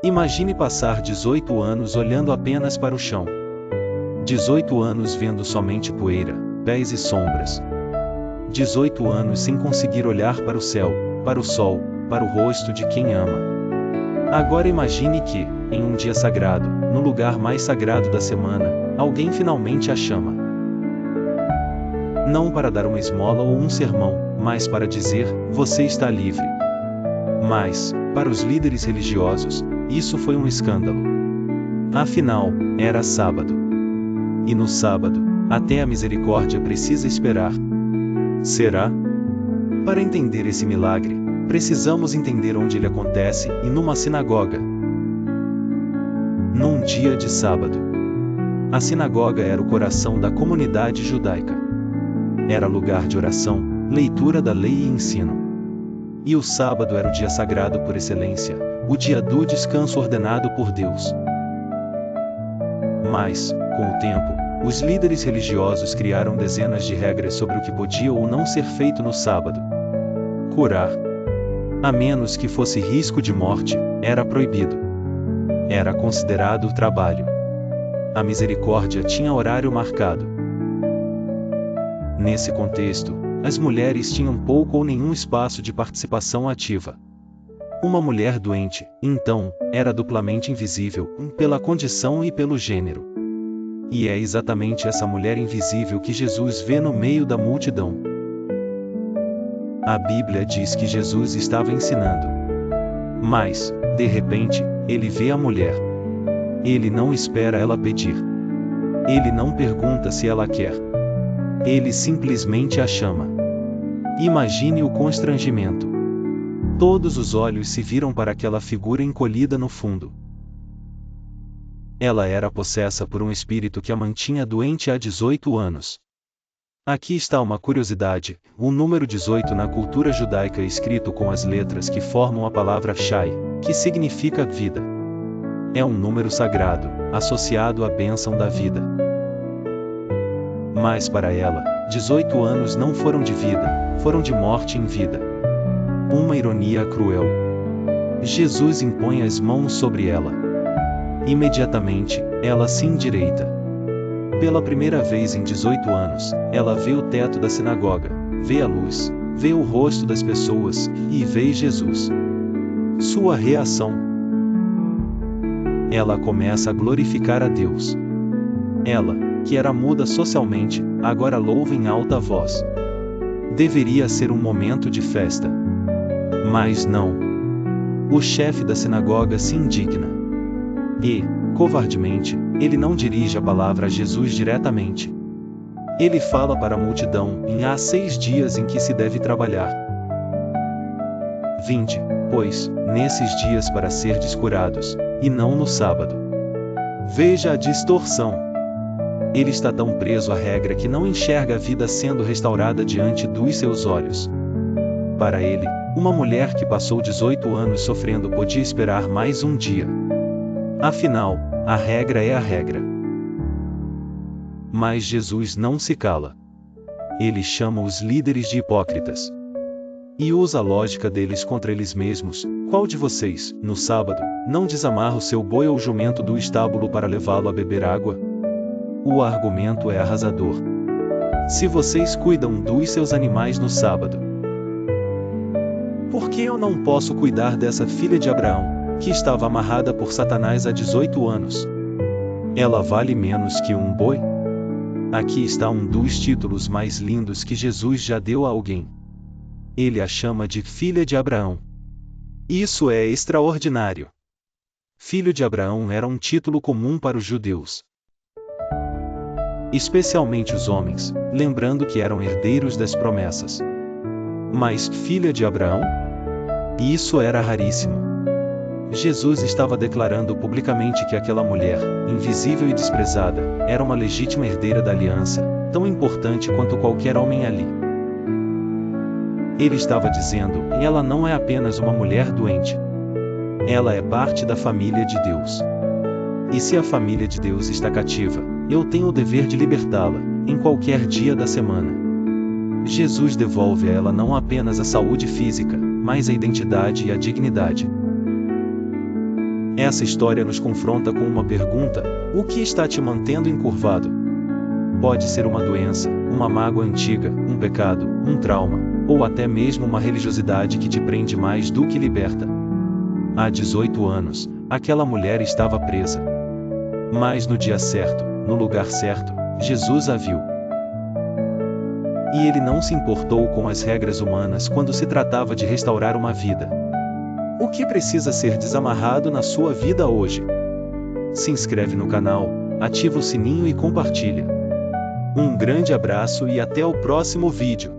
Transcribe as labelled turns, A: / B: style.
A: Imagine passar 18 anos olhando apenas para o chão. 18 anos vendo somente poeira, pés e sombras. 18 anos sem conseguir olhar para o céu, para o sol, para o rosto de quem ama. Agora imagine que, em um dia sagrado, no lugar mais sagrado da semana, alguém finalmente a chama. Não para dar uma esmola ou um sermão, mas para dizer, você está livre. Mas, para os líderes religiosos, isso foi um escândalo. Afinal, era sábado. E no sábado, até a misericórdia precisa esperar. Será? Para entender esse milagre, precisamos entender onde ele acontece, e numa sinagoga. Num dia de sábado. A sinagoga era o coração da comunidade judaica. Era lugar de oração, leitura da lei e ensino. E o sábado era o dia sagrado por excelência, o dia do descanso ordenado por Deus. Mas, com o tempo, os líderes religiosos criaram dezenas de regras sobre o que podia ou não ser feito no sábado. Curar, a menos que fosse risco de morte, era proibido. Era considerado trabalho. A misericórdia tinha horário marcado. Nesse contexto, as mulheres tinham pouco ou nenhum espaço de participação ativa. Uma mulher doente, então, era duplamente invisível, pela condição e pelo gênero. E é exatamente essa mulher invisível que Jesus vê no meio da multidão. A Bíblia diz que Jesus estava ensinando. Mas, de repente, ele vê a mulher. Ele não espera ela pedir. Ele não pergunta se ela quer. Ele simplesmente a chama. Imagine o constrangimento. Todos os olhos se viram para aquela figura encolhida no fundo. Ela era possessa por um espírito que a mantinha doente há 18 anos. Aqui está uma curiosidade: o número 18 na cultura judaica é escrito com as letras que formam a palavra Shai, que significa vida. É um número sagrado, associado à bênção da vida. Mas para ela, 18 anos não foram de vida, foram de morte em vida. Uma ironia cruel. Jesus impõe as mãos sobre ela. Imediatamente, ela se endireita. Pela primeira vez em 18 anos, ela vê o teto da sinagoga, vê a luz, vê o rosto das pessoas, e vê Jesus. Sua reação. Ela começa a glorificar a Deus. Ela, que era muda socialmente, agora louva em alta voz. Deveria ser um momento de festa. Mas não. O chefe da sinagoga se indigna. E, covardemente, ele não dirige a palavra a Jesus diretamente. Ele fala para a multidão, há 6 dias em que se deve trabalhar. 20. Pois, nesses dias para ser descurados, e não no sábado. Veja a distorção. Ele está tão preso à regra que não enxerga a vida sendo restaurada diante dos seus olhos. Para ele, uma mulher que passou 18 anos sofrendo podia esperar mais um dia. Afinal, a regra é a regra. Mas Jesus não se cala. Ele chama os líderes de hipócritas. E usa a lógica deles contra eles mesmos. Qual de vocês, no sábado, não desamarra o seu boi ou jumento do estábulo para levá-lo a beber água? O argumento é arrasador. Se vocês cuidam dos seus animais no sábado, por que eu não posso cuidar dessa filha de Abraão, que estava amarrada por Satanás há 18 anos? Ela vale menos que um boi? Aqui está um dos títulos mais lindos que Jesus já deu a alguém. Ele a chama de filha de Abraão. Isso é extraordinário. Filho de Abraão era um título comum para os judeus. Especialmente os homens, lembrando que eram herdeiros das promessas. Mas filha de Abraão? Isso era raríssimo. Jesus estava declarando publicamente que aquela mulher, invisível e desprezada, era uma legítima herdeira da aliança, tão importante quanto qualquer homem ali. Ele estava dizendo, ela não é apenas uma mulher doente. Ela é parte da família de Deus. E se a família de Deus está cativa, eu tenho o dever de libertá-la, em qualquer dia da semana. Jesus devolve a ela não apenas a saúde física, mas a identidade e a dignidade. Essa história nos confronta com uma pergunta: o que está te mantendo encurvado? Pode ser uma doença, uma mágoa antiga, um pecado, um trauma, ou até mesmo uma religiosidade que te prende mais do que liberta. Há 18 anos, aquela mulher estava presa. Mas no dia certo, no lugar certo, Jesus a viu. E ele não se importou com as regras humanas quando se tratava de restaurar uma vida. O que precisa ser desamarrado na sua vida hoje? Se inscreve no canal, ativa o sininho e compartilha. Um grande abraço e até o próximo vídeo.